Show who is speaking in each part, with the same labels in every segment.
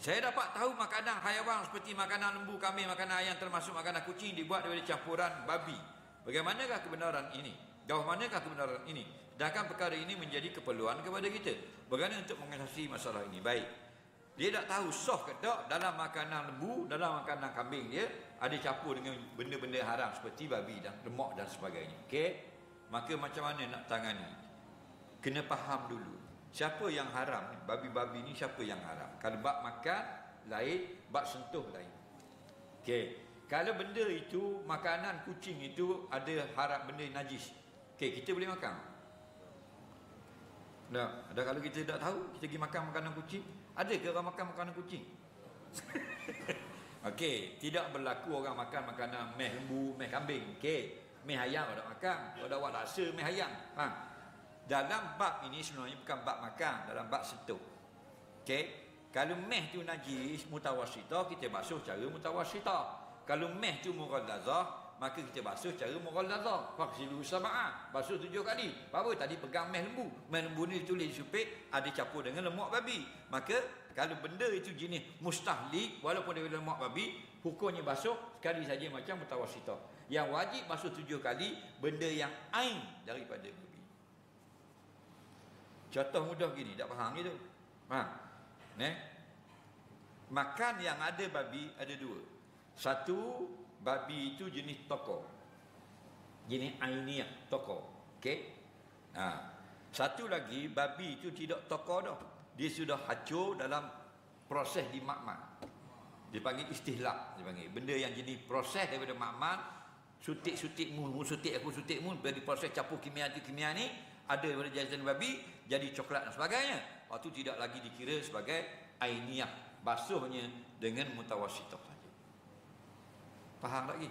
Speaker 1: Saya dapat tahu makanan haiwan seperti makanan lembu, kambing, makanan ayam termasuk makanan kucing dibuat daripada campuran babi. Bagaimanakah kebenaran ini? Jauh manakah kebenaran ini? Sedangkan perkara ini menjadi keperluan kepada kita. Bagaimana untuk mengatasi masalah ini? Baik. Dia tak tahu sah ke tak dalam makanan lembu, dalam makanan kambing dia ada campur dengan benda-benda haram seperti babi dan lemak dan sebagainya. Okey? Maka macam mana nak tangani? Kena faham dulu. Siapa yang haram? Babi-babi ni siapa yang haram? Kalau bab makan lain, bab sentuh lain. Okey. Kalau benda itu, makanan kucing itu ada haram, benda najis. Okey, kita boleh makan. Nah, ada kalau kita tak tahu, kita pergi makan makanan kucing. Ada ke orang makan makanan kucing? Okey, tidak berlaku orang makan makanan meh lembu, meh kambing. Okey, meh ayam orang makan. Kalau awak rasa meh ayam, dalam bab ini sebenarnya bukan bab makan, dalam bab sentuh. Okey, kalau meh tu najis mutawassithah, kita basuh cara mutawassithah. Kalau meh tu mughallazah, maka kita basuh cara mughallazah. Faghsilu sab'a, basuh 7 kali. Apa tadi pegang meh lembu. Meh lembu ni tulis supit ada campur dengan lemak babi. Maka kalau benda itu jenis mustahlik walaupun dia lemak babi, hukumnya basuh sekali saja macam mutawassithah. Yang wajib basuh 7 kali benda yang ain daripada babi. Contoh mudah gini, tak faham gitu. Makan yang ada babi ada dua. Satu, babi itu jenis tokor, jenis ainiyah tokor. Okey. Satu lagi, babi itu tidak tokor dah. Dia sudah hancur dalam proses di makmal. Dia panggil istihlak, dia panggil. Benda yang jenis proses daripada makmal, sutik-sutik mu, sutik aku sutik mu, dari proses campur kimia ni ada daripada jajanan babi jadi coklat dan sebagainya. Itu tidak lagi dikira sebagai ainiyah, basuhnya dengan mutawassithah saja. Faham lagi?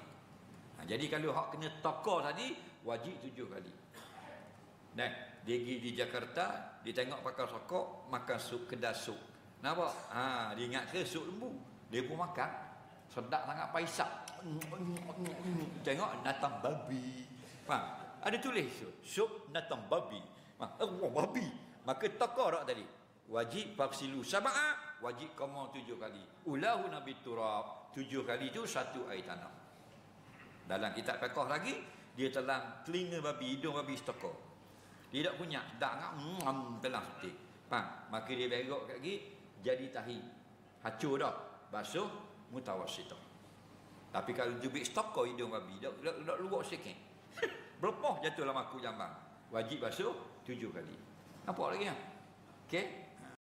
Speaker 1: Jadi kalau hak kena tokor tadi wajib 7 kali. Dan dia pergi di Jakarta, dia tengok pakai sokok makan sup, kedai sup. Nampak? Dia ingat ke sup lembu. Dia pun makan. Sedap sangat, paisak. Tengok natang babi. Faham? Ada tulis sup natang babi. Babi. Maka tokor tak tadi? Wajib faghsilu sab'a, wajib qama 7 kali. Ulahu nabi turab, 7 kali itu satu air tanah. Dalam kitab fiqh lagi, dia telan telinga babi, hidung babi setokor. Dia tak punya, dak ngam telan setik. Faham? Maka dia berok kat gigi, jadi tahi. Hancur dah. Basuh mutawassithah. Tapi kalau jubik setokor hidung babi, dak luak sikit. Berpoh jatuh dalam aku jambang. Wajib basuh 7 kali. Nampak lagi ya? Okey.